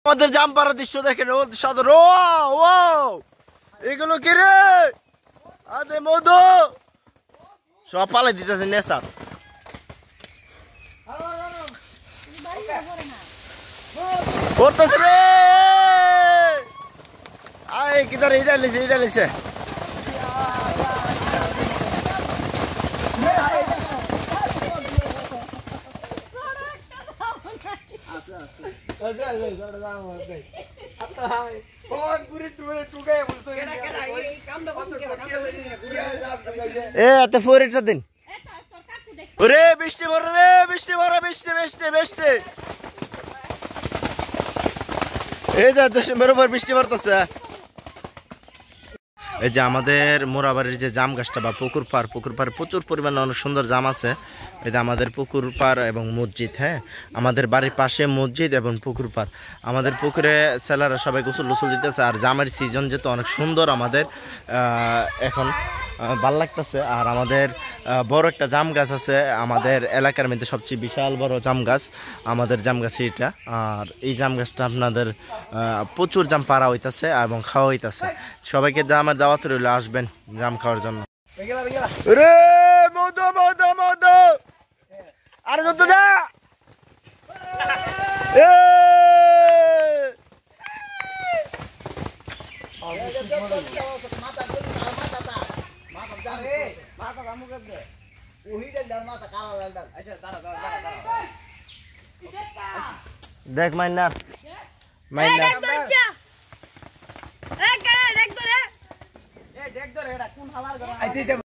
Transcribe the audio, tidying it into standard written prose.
আমাদের জাম পাড়ার দৃশ্য দেখেন ও সাদর ও ও এগুলো কি রে আদে মধু সব পালে দিতেছে নেশার পড়তেছে রে আয় কিদার এটা লিছে এত ফোরেটটা দিন ওরে বৃষ্টি ভরে রে বৃষ্টি ভরে বৃষ্টি বৃষ্টি বৃষ্টি এই যে ডিসেম্বর উপর বৃষ্টি পড়তেছে এই যে আমাদের মোরাবাড়ির যে জাম গাছটা বা পুকুর পাড় প্রচুর পরিমাণে অনেক সুন্দর জাম আছে এই যে আমাদের পুকুর পাড় এবং মসজিদ হ্যাঁ আমাদের বাড়ির পাশে মসজিদ এবং পুকুর পাড় আমাদের পুকুরে ছেলেরা সবাই গোসল দিতেছে আর জামের সিজন যেহেতু অনেক সুন্দর আমাদের এখন ভাল লাগতেছে আর আমাদের বড় একটা জাম গাছ আছে আমাদের এলাকার মধ্যে সবচেয়ে বিশাল বড় জাম গাছ আমাদের জাম গাছ এটা আর এই জাম গাছটা আপনাদের প্রচুর জাম পাড়া হইতাছে এবং খাওয়া হইতাছে সবাইকে জামের দাওয়াত রইল আসবেন জাম খাওয়ার জন্য রে মধু মধু মধু আর যত দা দেখ মাইনার মাইনার